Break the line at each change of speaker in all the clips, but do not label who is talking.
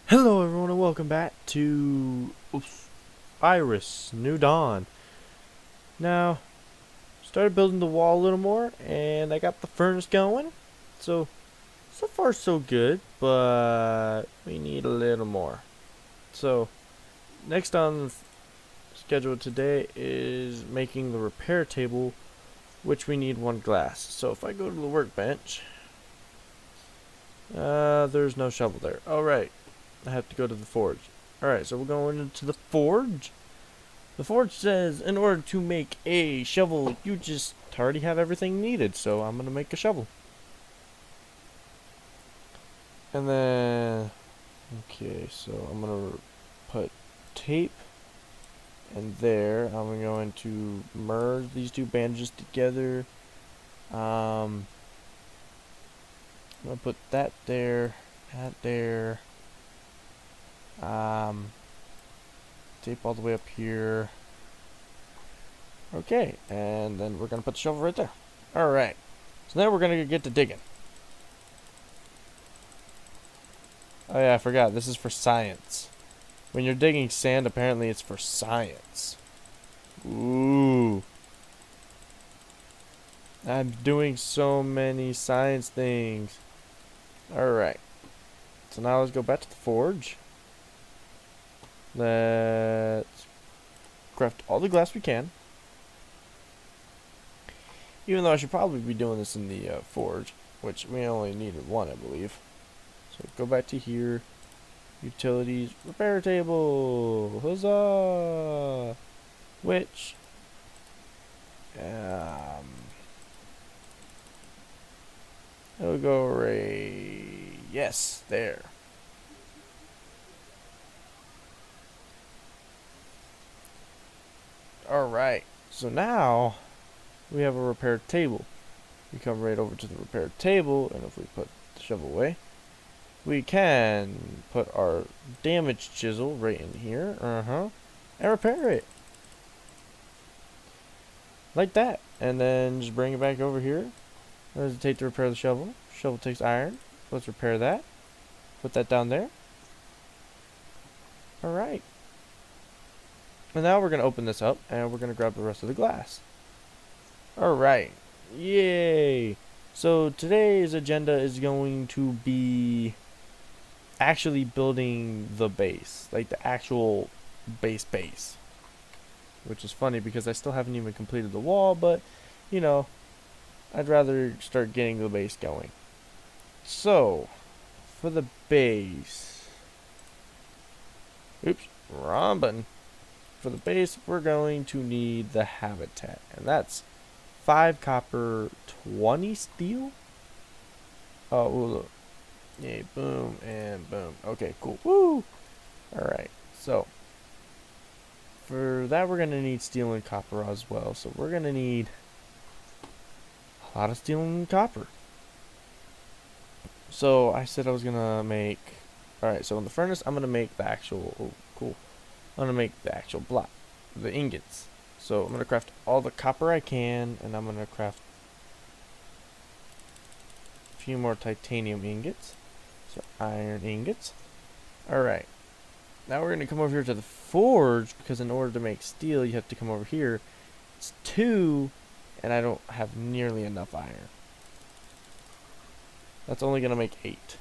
Hello everyone and welcome back to Osiris New Dawn. Now, started building the wall a little more and I got the furnace going. So far so good, but we need a little more. So, next on the schedule today is making the repair table, which we need 1 glass. So if I go to the workbench, there's no shovel there. Alright, I have to go to the forge. Alright, so we're going into the forge. The forge says in order to make a shovel, you just already have everything needed, so I'm going to make a shovel. And then, okay, so I'm going to put tape and there. I'm going to merge these two bandages together. I'm going to put that there, that there. Tape all the way up here. Okay, and then we're going to put the shovel right there. Alright, so now we're going to get to digging. Oh yeah, I forgot, this is for science. When you're digging sand, apparently it's for science. Ooh. I'm doing so many science things. Alright, so now let's go back to the forge. Let's craft all the glass we can. Even though I should probably be doing this in the forge, which we only needed 1, I believe. So go back to here. Utilities, repair table, huzzah! Which, it'll go right, yes, there. Alright, so now we have a repair table. We come right over to the repair table, and if we put the shovel away, we can put our damage chisel right in here, and repair it. Like that. And then just bring it back over here. What does it take to repair the shovel? Shovel takes iron. Let's repair that. Put that down there. Alright. And now we're going to open this up, and we're going to grab the rest of the glass. Alright. Yay! So today's agenda is going to be actually building the base. Like the actual base. Which is funny because I still haven't even completed the wall, but, you know, I'd rather start getting the base going. So, for the base... Oops, wrong button. For the base, we're going to need the habitat. And that's 5 copper, 20 steel? Oh, look. Yay, boom, and boom. Okay, cool. Woo! Alright, so... For that, we're going to need steel and copper as well. So we're going to need a lot of steel and copper. So I said I was going to make... Alright, so in the furnace, I'm going to make the actual... Oh, cool. I'm going to make the actual block. The ingots. So I'm going to craft all the copper I can. And I'm going to craft a few more titanium ingots. So iron ingots. Alright. Now we're going to come over here to the forge, because in order to make steel, you have to come over here. It's 2, and I don't have nearly enough iron. That's only going to make 8.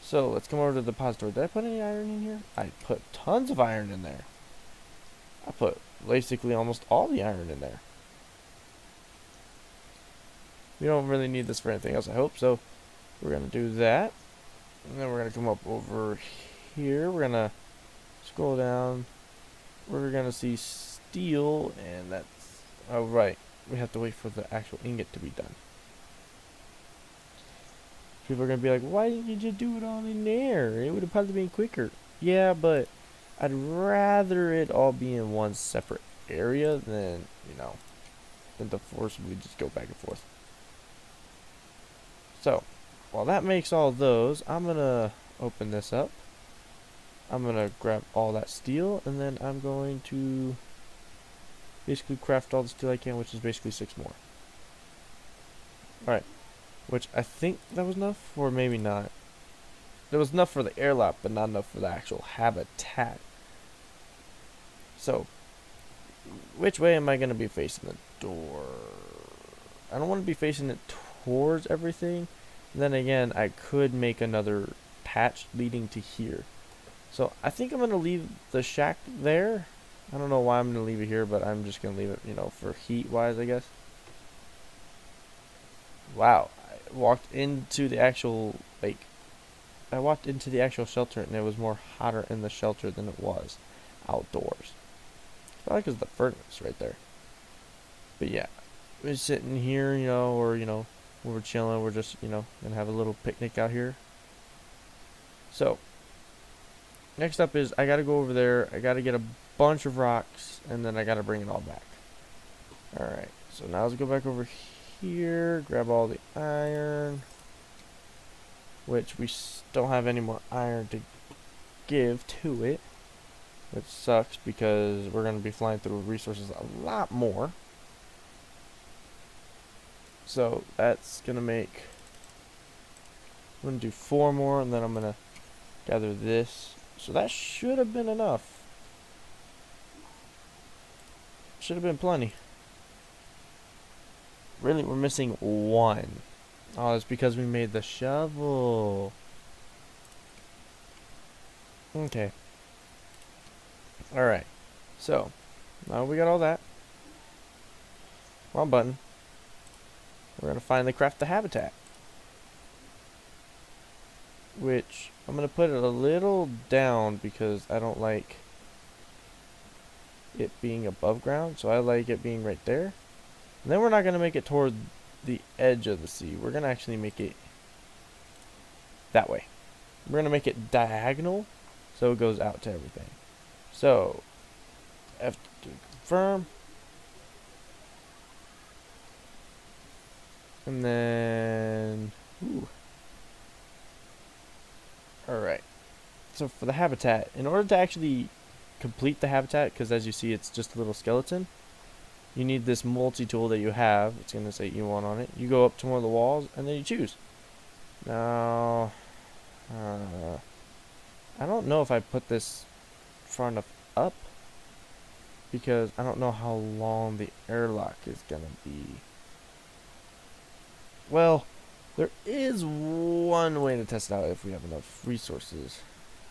So let's come over to the depository. Did I put any iron in here? I put tons of iron in there. I put basically almost all the iron in there. We don't really need this for anything else, I hope. So we're going to do that. And then we're going to come up over here. We're going to scroll down. We're going to see steel, and that's... Oh, right. We have to wait for the actual ingot to be done. People are going to be like, why didn't you just do it all in there? It would have probably been quicker. Yeah, but I'd rather it all be in one separate area than, than to forcibly just go back and forth. So, while that makes all those, I'm going to open this up. I'm going to grab all that steel, and then I'm going to basically craft all the steel I can, which is basically 6 more. Alright, which I think that was enough, or maybe not. There was enough for the airlock, but not enough for the actual habitat. So, which way am I going to be facing the door? I don't want to be facing it towards everything. Then again, I could make another patch leading to here. So I think I'm going to leave the shack there. I don't know why I'm going to leave it here, but I'm just going to leave it, you know, for heat wise, I guess. Wow. I walked into the actual, like, I walked into the actual shelter and it was more hotter in the shelter than it was outdoors. Probably because of the furnace right there. But yeah, we're sitting here, you know, or, you know, when we're chilling, we're just, you know, going to have a little picnic out here. So, next up is I got to go over there. I got to get a bunch of rocks and then I got to bring it all back. Alright, so now let's go back over here, grab all the iron, which we don't have any more iron to give to it, which sucks because we're going to be flying through resources a lot more. So that's going to make, I'm going to do 4 more and then I'm going to gather this. So that should have been enough. Should have been plenty. Really, we're missing 1. Oh, it's because we made the shovel. Okay. Alright. So, now we got all that. Wrong button. We're going to finally craft the habitat. Which, I'm going to put it a little down because I don't like it being above ground. So I like it being right there. And then we're not going to make it toward the edge of the sea. We're going to actually make it that way. We're going to make it diagonal so it goes out to everything. So, F to confirm. And then, ooh. Alright. So for the habitat, in order to actually complete the habitat, because as you see it's just a little skeleton, you need this multi-tool that you have. It's going to say E1 on it. You go up to one of the walls, and then you choose. Now, I don't know if I put this far enough up, because I don't know how long the airlock is going to be. Well, there is one way to test it out if we have enough resources.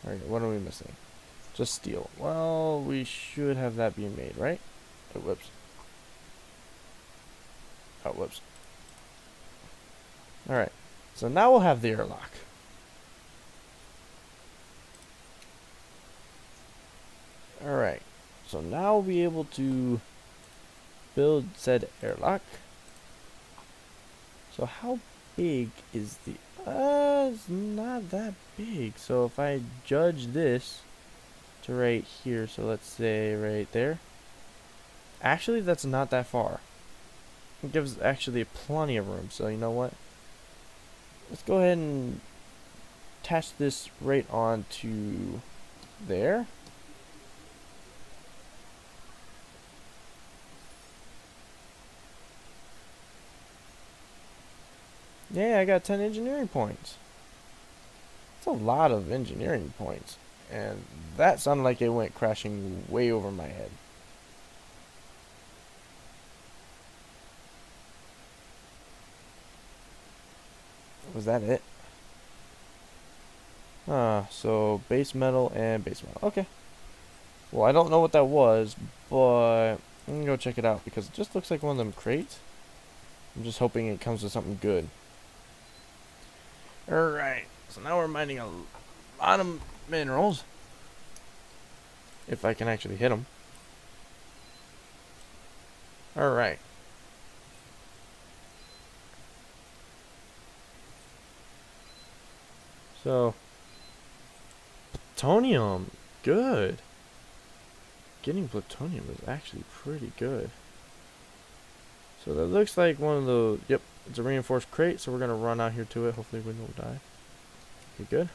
Alright, what are we missing? Just steel. Well, we should have that being made, right? Oh, whoops. Oh, whoops. Alright, so now we'll have the airlock. Alright, so now we'll be able to build said airlock. So how big is the... it's not that big. So if I judge this to right here, so let's say right there. Actually, that's not that far. It gives actually plenty of room. So you know what? Let's go ahead and attach this right on to there. Yeah, I got 10 engineering points. That's a lot of engineering points. And that sounded like it went crashing way over my head. Was that it? So base metal and base metal. Okay. Well, I don't know what that was, but I'm gonna go check it out because it just looks like one of them crates. I'm just hoping it comes with something good. Alright, so now we're mining a lot of minerals. If I can actually hit them. Alright. So, plutonium, good. Getting plutonium is actually pretty good. So that looks like one of the, yep, it's a reinforced crate, so we're going to run out here to it. Hopefully we don't die. Okay, good.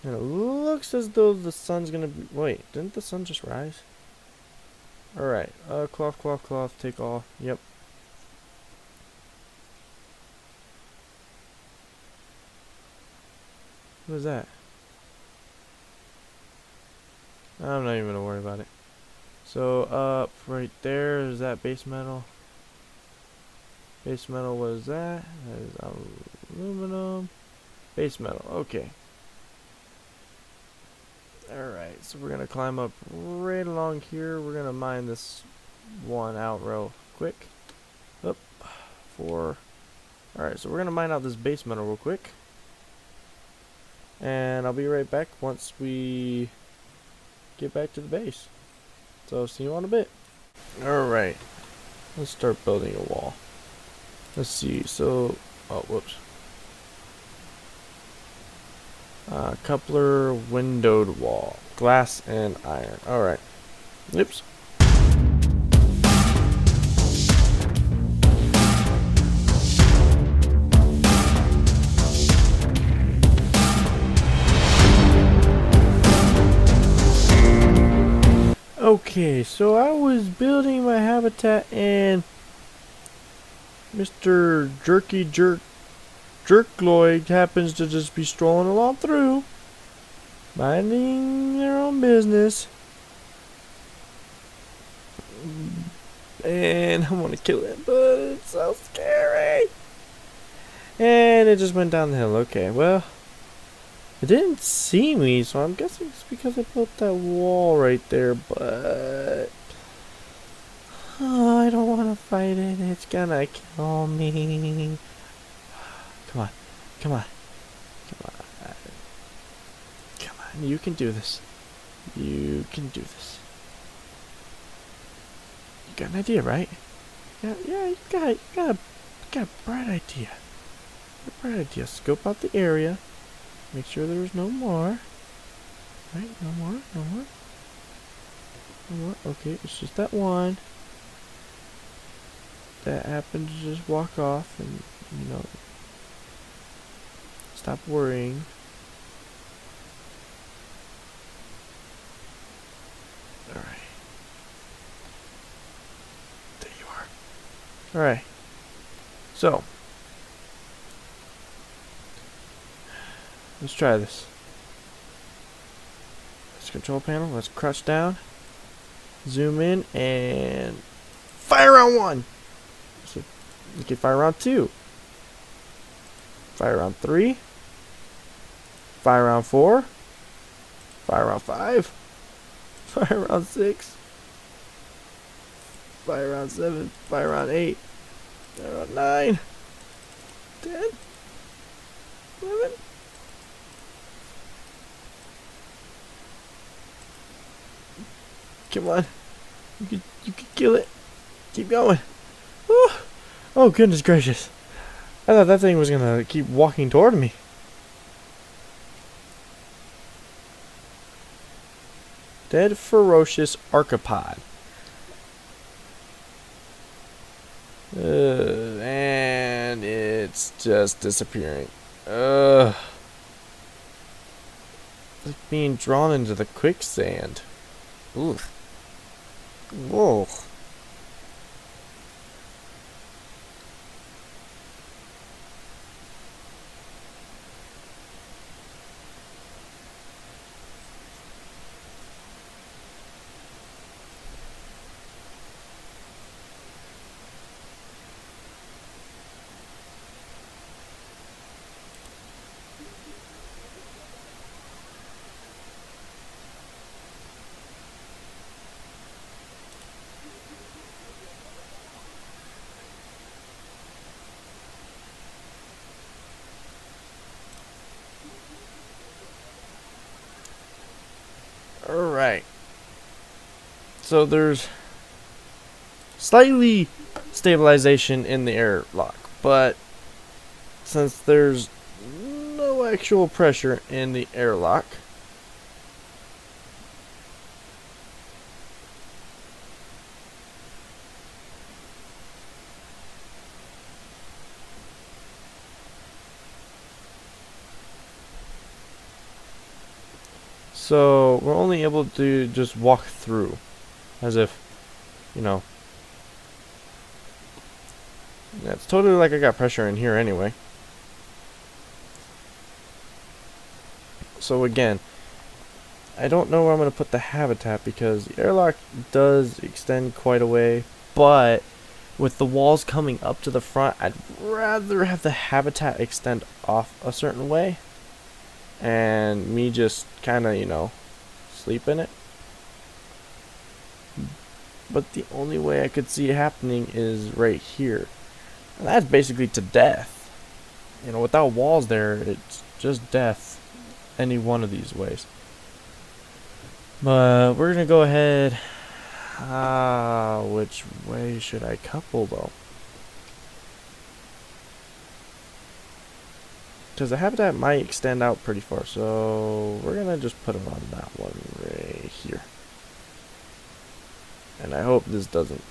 And it looks as though the sun's going to be, wait, didn't the sun just rise? Alright, cloth, take all, yep. What is that? I'm not even gonna worry about it. So up right there is that base metal. Base metal, what is that? That is aluminum. Base metal, okay. Alright, so we're gonna climb up right along here. We're gonna mine this one out real quick. Up, 4. Alright, so we're gonna mine out this base metal real quick. And I'll be right back once we get back to the base. So see you in a bit. Alright, let's start building a wall. Let's see, so, oh, whoops. Coupler windowed wall, glass and iron. Alright. Oops. Okay, so I was building my habitat and Mr. Jerkloid happens to just be strolling along through, minding their own business. And I want to kill it, but it's so scary. And it just went down the hill. Okay, well, it didn't see me, so I'm guessing it's because I built that wall right there, but oh, I don't want to fight it. It's gonna kill me. Come on. Come on. Come on. Come on. You can do this. You can do this. You got an idea, right? Yeah, you got a bright idea. A bright idea. Scope out the area. Make sure there's no more. Right? No more. No more. No more. Okay, it's just that one. That happened to just walk off and, you know, stop worrying. Alright. There you are. Alright. So, let's try this. This control panel, let's crouch down, zoom in, and fire round 1! So, you can fire round 2. Fire round 3. Fire round 4. Fire round 5. Fire round 6. Fire round 7. Fire round 8. Fire round 9. 10. 11. Come on. You can kill it. Keep going. Woo. Oh, goodness gracious. I thought that thing was gonna keep walking toward me. Dead ferocious archipod. And it's just disappearing. It's like being drawn into the quicksand. Ooh. Whoa. Alright. So there's slightly stabilization in the airlock, but since there's no actual pressure in the airlock, so we're only able to just walk through as if, you know, it's totally like I got pressure in here anyway. So again, I don't know where I'm going to put the habitat because the airlock does extend quite a way, but with the walls coming up to the front, I'd rather have the habitat extend off a certain way and me just kind of, sleep in it. But the only way I could see it happening is right here. And that's basically to death. Without walls there, it's just death any one of these ways. But we're going to go ahead. Which way should I couple though? Because the habitat might extend out pretty far, so we're going to just put it on that one right here. And I hope this doesn't,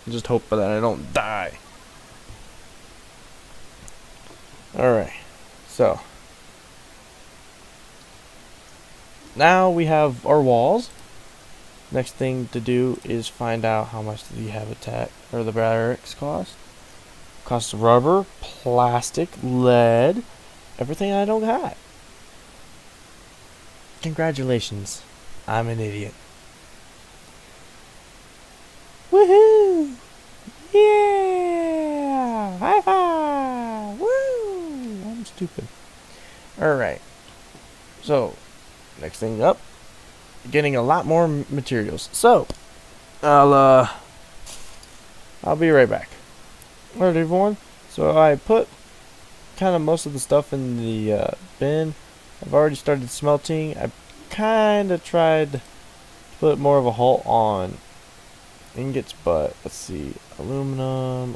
just hope that I don't die. Alright, so now we have our walls. Next thing to do is find out how much the habitat or the barracks cost. Costs rubber, plastic, lead, everything I don't got. Congratulations, I'm an idiot. Woohoo! Yeah! High five! Woo! I'm stupid. Alright. So, next thing up, getting a lot more materials. So, I'll be right back. Alright, everyone. So I put kind of most of the stuff in the bin. I've already started smelting. I kind of tried to put more of a halt on ingots, but let's see, aluminum.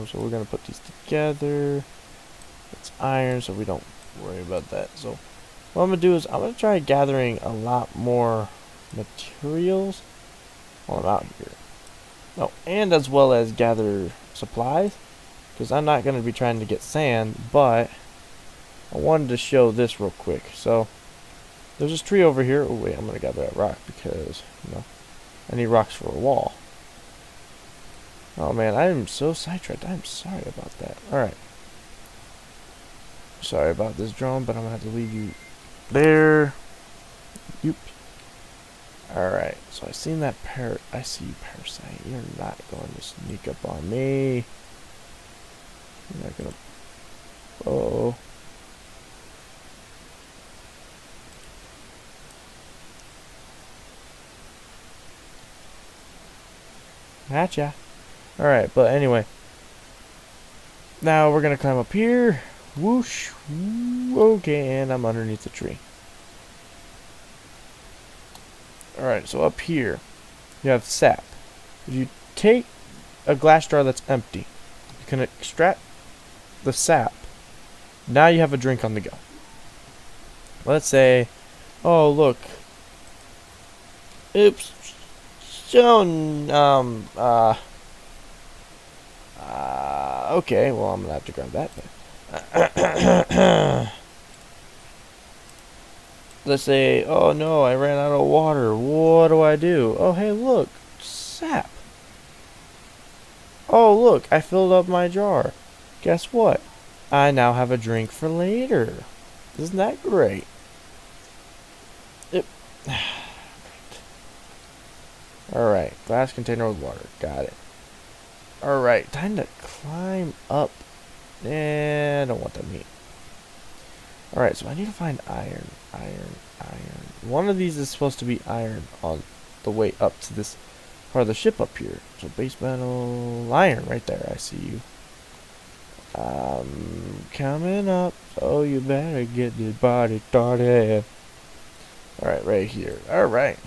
So we're gonna put these together. It's iron, so we don't worry about that. So what I'm gonna do is I'm gonna try gathering a lot more materials while I'm out here. Oh, and as well as gather supplies, because I'm not gonna be trying to get sand, but I wanted to show this real quick. So there's this tree over here. Oh wait, I'm gonna gather that rock because I need rocks for a wall. Oh man, I am so sidetracked. I'm sorry about that. Alright. Sorry about this drone, but I'm gonna have to leave you there. Yoop. Alright, so I seen that I see you, parasite. You're not going to sneak up on me. You're not gonna. Oh. Gotcha. Alright, but anyway. Now we're gonna climb up here. Whoosh. Okay, and I'm underneath the tree. Alright, so up here, you have sap. If you take a glass jar that's empty, you can extract the sap. Now you have a drink on the go. Let's say, oh look. Oops. Okay, well I'm gonna have to grab that. Let's say, oh no, I ran out of water. What do? Oh hey, look, sap. Oh look, I filled up my jar. Guess what? I now have a drink for later. Isn't that great? Alright, glass container with water. Got it. Alright, time to climb up. I don't want that meat. Alright, so I need to find iron. One of these is supposed to be iron on the way up to this part of the ship up here. So base metal, iron right there. I see you. Coming up. So you better get this body started. Alright, right here. Alright.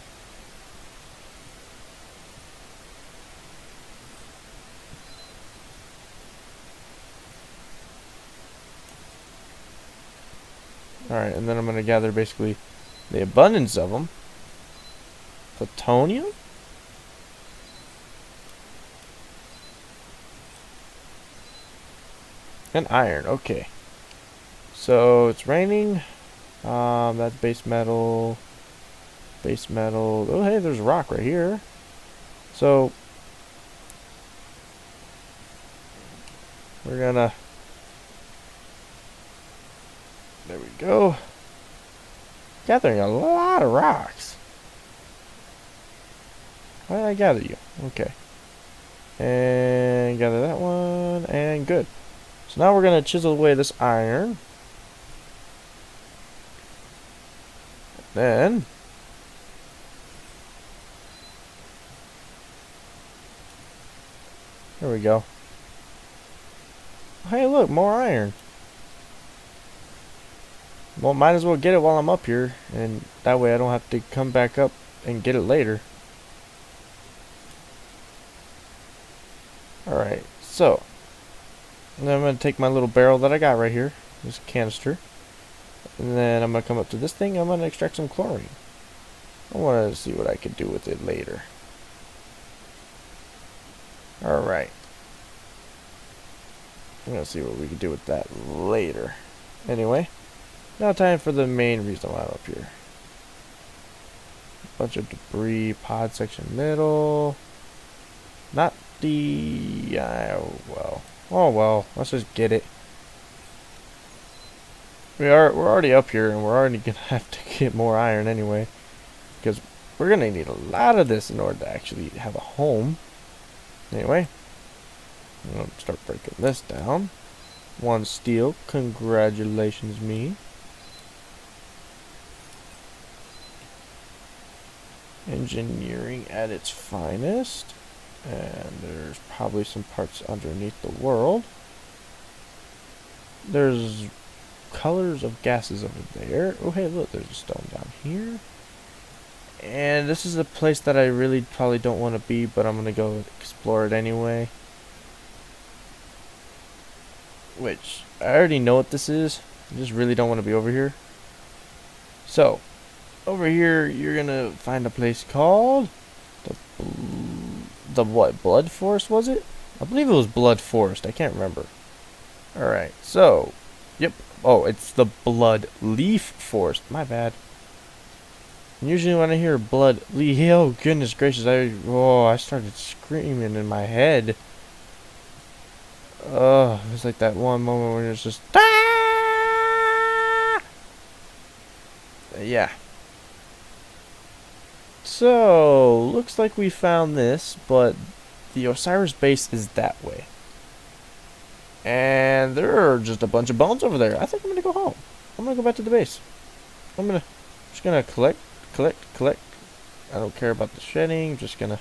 Alright, and then I'm going to gather basically the abundance of them. Plutonium? And iron, okay. So it's raining. That's base metal. Base metal. Oh, hey, there's a rock right here. So we're gonna There we go. Gathering a lot of rocks. Why did I gather you? Okay. And gather that one, and good. So now we're going to chisel away this iron. Then there we go. Hey, look, more iron. Well, might as well get it while I'm up here, and that way I don't have to come back up and get it later. Alright, so then I'm going to take my little barrel that I got right here, this canister, and then I'm going to come up to this thing. I'm going to extract some chlorine. I want to see what I can do with it later. Alright. I'm going to see what we can do with that later. Anyway, now time for the main reason why I'm up here. Bunch of debris, pod section middle. Not the... well. Oh well, let's just get it. We're already up here, and we're already going to have to get more iron anyway. Because we're going to need a lot of this in order to actually have a home. Anyway, I'm going to start breaking this down. One steel, congratulations me. Engineering at its finest. And there's probably some parts underneath the world. There's colors of gases over there. Oh hey, look, there's a stone down here. And this is a place that I really probably don't want to be, but I'm gonna go explore it anyway. Which, I already know what this is. I just really don't want to be over here. So, over here, you're gonna find a place called the what? Blood Forest, was it? I believe it was Blood Forest. I can't remember. Alright, so, yep. Oh, it's the Blood Leaf Forest. My bad. Usually when I hear blood leaf, oh goodness gracious, I started screaming in my head. Oh, it was like that one moment when it's just ah! Yeah. So, looks like we found this, but the Osiris base is that way. And there are just a bunch of bones over there. I think I'm gonna go home. I'm gonna go back to the base. Just gonna collect. I don't care about the shedding. Just gonna